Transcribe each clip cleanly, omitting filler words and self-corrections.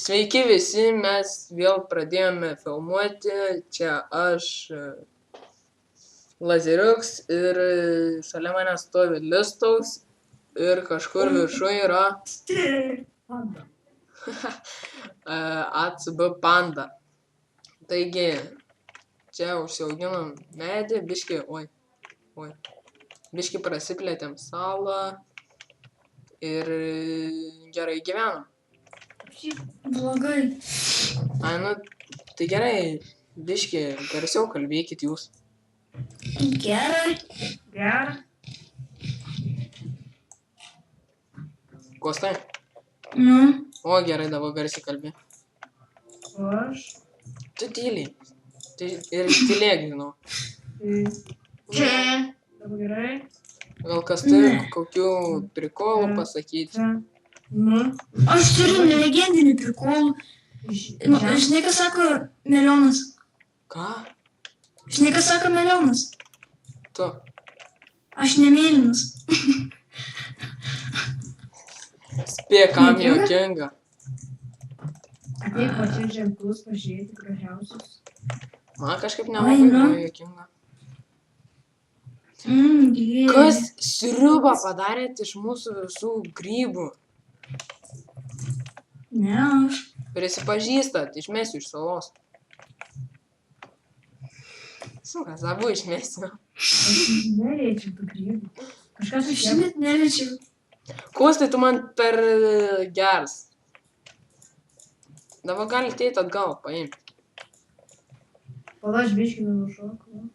Sveiki visi, mes vėl pradėjome filmuoti. Čia aš, Lazeriuks, ir šalia manęs stovi Listaus ir kažkur viršuje yra ACB panda. Taigi, čia užsiauginom medį, biški prasiplėtėm salą ir gerai gyvenam. Blogai. Ai, nu, tai gerai, biški, garsiau kalbėkit jūs. Gerai. Kostai? Nu. O, gerai, dabar garsiai kalbė. Aš. Tu tyliai. Ir tylėk, žinau. Čia. Dabar gerai. Gal kas turi kokių prikolų pasakyti? Nu. Aš turiu nelegendinį prikolų. Žinai, kas sako melionas? Ką? Žinai, kas sako melionas? Tu. Aš nemėlynas. Spėk, kam juokinga. Ateik va čia ženklus pažiūrėti gražiausius. Man kažkaip nelabai buvo juokinga. Kas sriubą padarėt iš mūsų visų grybų? Ne, aš. Prisipažįstat, išmesiu iš salos. Sukas, abu išmesiu. Aš nereičiau tų grybų. Kažkas Aš net neliečiau. Kostai, tu man per geras. Dabar gali ateit atgal, paimti. Pala, aš biškinu nušoku.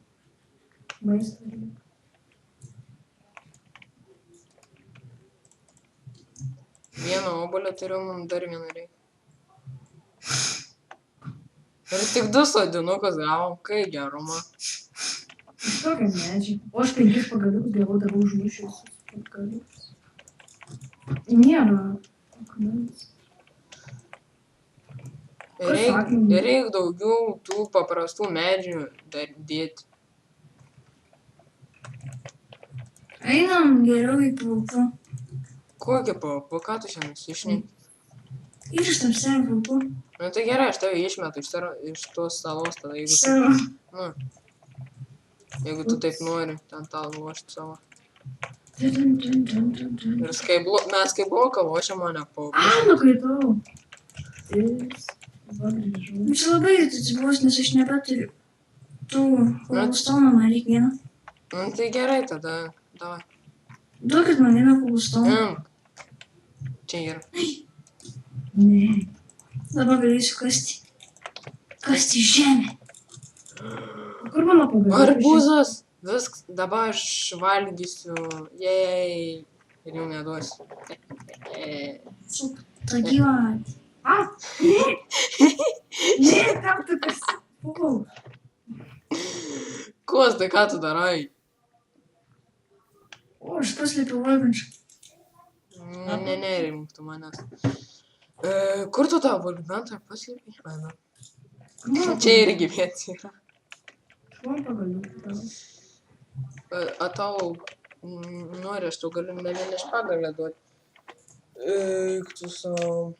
Maistą. Vieną obuolį turiu, mums dar vieną reikia. Ir tik 2 sodinukus gavom, kai gerumą. Iš tokio medžiai. O aš 5 pagaliukus gavau, dabar užmušius. Pagaliukus. Nėra. Akmens. Reik daugiau tų paprastų medžių dar dėti. Einam geriau į pulpą. Kokį papu, ką tu šiandien išneki? Įrištam savo pulpą. Nu tai gerai, aš tave išmetu iš tos salos tada, jeigu Savo. jeigu tu taip nori, ten tą lošti savo. Ai, Ir mes kaip bloką lošiam, o ne papu. Nukritau. Va, grįžau. čia labai atsibos, nes aš nebeturiu tų kolustoną, man reikia vieną. Nu tai gerai tada, davai. Duokit man vieną kolustoną. Čia yra. Ne. Dabar galėsiu kasti. Kasti žemę. Kur mano pagaliukas? Arbūzas! Viskas, dabar aš valgysiu. Jei. Ir jau neduosiu. Ta gyvatė. Ne, kam tu kas? Pau. Kostai, ką tu darai? O, aš paslėpiau valgančią. Nerimk tu manęs. Kur tu tą volbentą paslėpei? Ai, na. Čia irgi vietas yra. Man pagaliukas. A tau nori, aš tau galiu ne vieną špagalę duoti. Eik tu savo.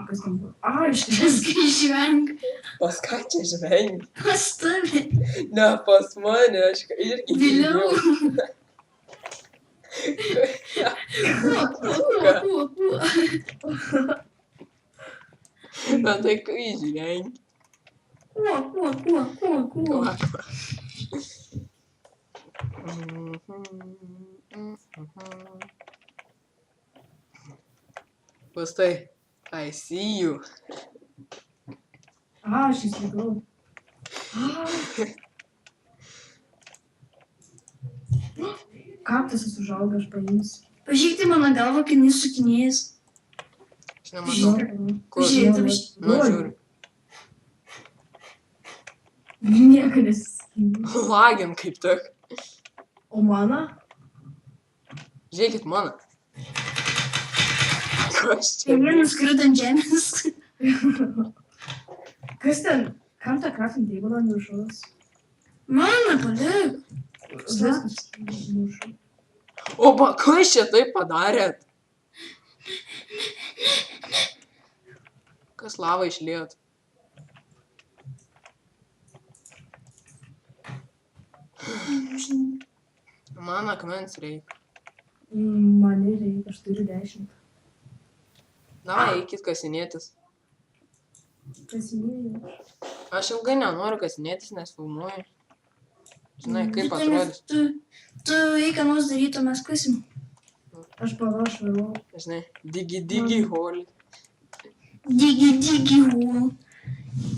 Kas tam buvo? Iš Kas kai žvenk? Pas ką čia žvengi? Pas tave. Ne, pas mane, aš irgi Vėliau. Na tai kai žvengi? Kuo. Kostai, I see you. Aš įsigau. Kaktusas užauga, aš paimsiu. Pažiūrėkite mano galvą, kai jis sukinėjęs. Aš nematau. Kur? Žiūrėk, Nu, žiūri. Nieko nesiskynė. Lagin kaip tik. O mano? Žiūrėkit mano. Kas čia? Vienas krito ant žemės. Kas ten? Kam tą crafting table ant viršaus? Mano, palik. Viskas mušu. O, kas čia taip padarėt? Kas lavą išliejot? Man akmens reikia. Man reikia, aš turiu 10. Davai, eikit kasinėtis. Kasinėjau. Aš ilgai nenoriu kasinėtis, nes filmuoju. Žinai, kaip atrodys. Tu reikia nors daryti, o mes kasim. Aš pavašvarau. Žinai, digi holį. Digi hul.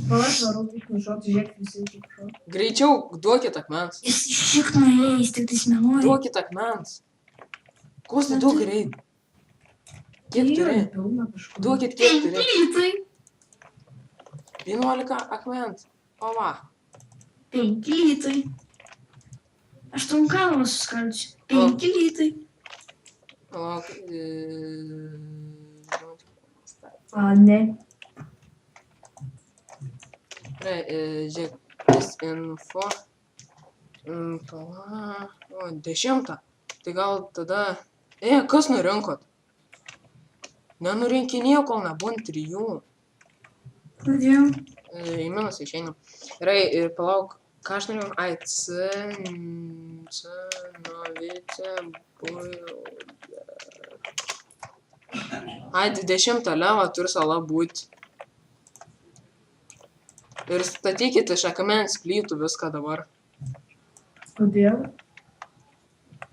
Pavašvarau, tik nušokti, žiūrėk visi kaip šok. Greičiau, duokit akmens. Jis šiek norėjai, jis tik tais meluoja. Duokit akmens. Kostai, duok greit. Kiek turi? Pilna kažkur. Duokit, kiek turi. 5 litrai. 11 akmens. O va. 5 litrai. Aš tam kalvą suskaldžiu. 5 litrai. Palauk. Ne. Žiūrėk, vis info. Palauk. O, 10. Tai gal tada... Kas nurinkot? Nenurinkinėjau, kol nebūn 3. Kodėl? Į minusą išeinam. Gerai, palauk. Ką aš norėjau? Ai, novice, builder. Ai, 20 levą turi sala būti. Ir statykit iš akmens plytų viską dabar. Kodėl?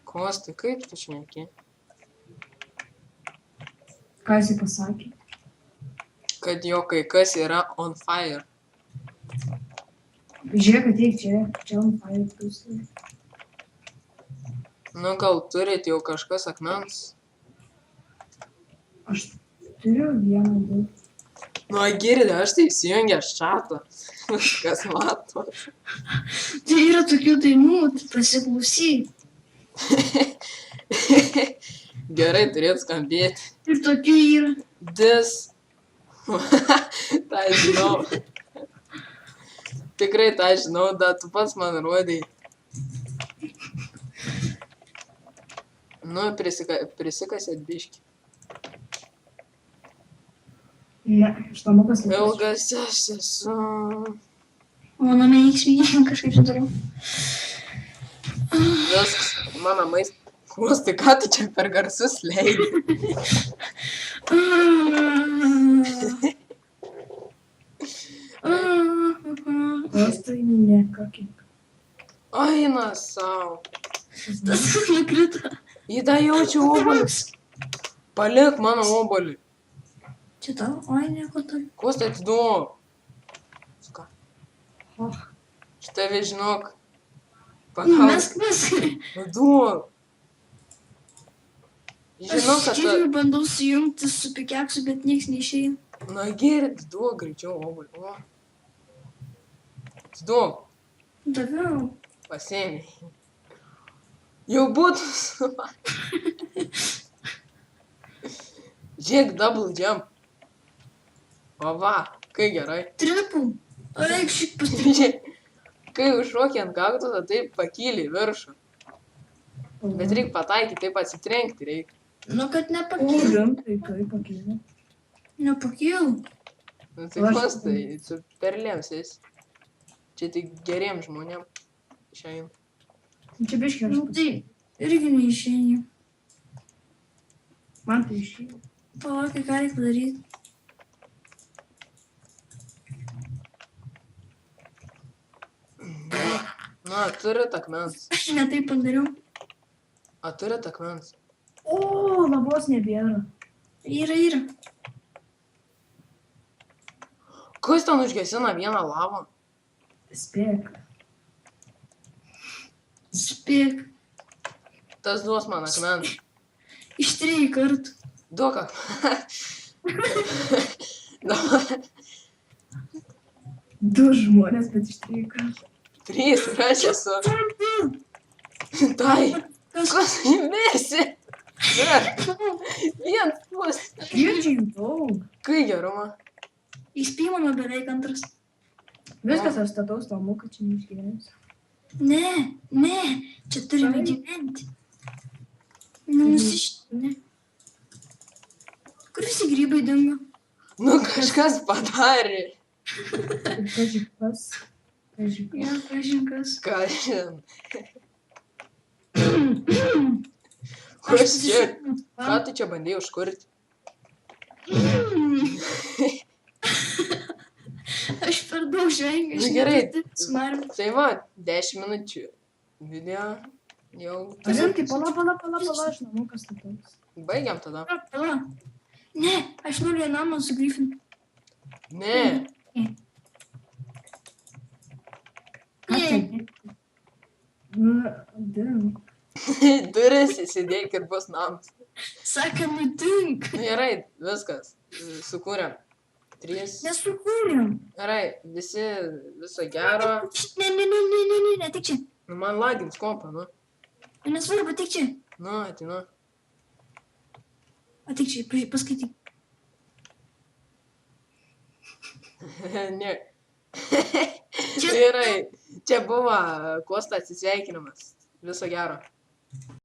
Kostai, kaip tu šneki? Ką jisai pasakė? Kad jo kai kas yra on fire. Žiūrėk, ateik čia. Čia on fire pusė. Nu, gal turit jau kažkas akmens? Aš turiu vieną, du. Nu, girdė, aš tai įsijungęs čatą. Kas mato. Tai yra tokių dainų, tai pasiklausyk. Gerai, turėtų skambėti. Ir tokių yra. Tai žinau. Tikrai tai žinau, da tu pats man rodai. Nu, prisikasėt biškį. Ne, štamukas ne. Ilgas aš esu. Mano mėgsmė kažkaip sudarau. Viskas, mano maistas. Kostai, ką tu čia per garsus leidi? Kostai nekakink. Aina savo. Tas nukrito. Įda jaučiu obolį. Palik mano obolį. Čia tau? Oi, nieko tau. Kostai, atiduok. Ką? Oh, Štai žinok. Mesk. Duok. Žinau, Aš kad irgi bandau sujungti su pikeksu, bet nieks neišeina. Na girdi, duok greičiau obolį. O. Duok. Daviau. Pasėmė. Jau būtų. Žiūrėk, double jump. O va, kai gerai. Triple. Eik šik pastrį. Žiūrėk, kai užšokė ant kaktusą, taip pakyli į viršų. Bet reikia pataikyti, taip atsitrenkti reikia. Nu, kad nepakyl. rimtai, kaip pakėlė. Nepakyl. Nu, tai Kostai, tu perlėms esi. Čia tik geriems žmonėms išeina. Čia biškiai aš. Nu, tai irgi neišeina. Man tai išėjo. Palauk, ką reikia padaryti. Na, turit akmens. Aš ne taip padariau. A, turit akmens. O, labos nebėra. Yra. Kas ten užgesina vieną lavą? Spėk. Spėk. Tas duos man akmens. Iš 3 kartų. Duok akmens. Dabar 2 žmonės, bet iš 3 kartų. 3 ir aš esu. Tai, kas įmėsi? Vien pus. Irgi daug. Kai geruma. Įspėjimo nuo beveik antras. Viskas, aš stataus namuką, čia neišgyvensiu. Ne. Čia turime gyventi. Ne. Kur visi grybai dingo? Nu, kažkas padarė. Kažkaip kas. Kažkaip Ja, kažinkas. Ką žin. Kas čia? Ką tu čia bandėjai užkurti? Aš per daug žvengiu. Nu, gerai. Smarm. Tai va, 10 minučių. Video jau. Rimtai, pala, aš namų kas tai toks. Baigiam tada. Pala. Ne, aš noriu namą su Griffin. Ne. Ką tai? Nu, dink. Duris įsidėk ir bus namas. Saka, nutink. Nu gerai, viskas. Sukūrėm. 3. Nesukūrėm. Gerai, visi viso gero. Ne, tik čia. Nu, man lagins kompą, nu. Nesvarbu, tik čia. Nu, atinu. Tik čia, paskaityk. Ne. Gerai, čia buvo Kosta atsisveikinimas. Viso gero.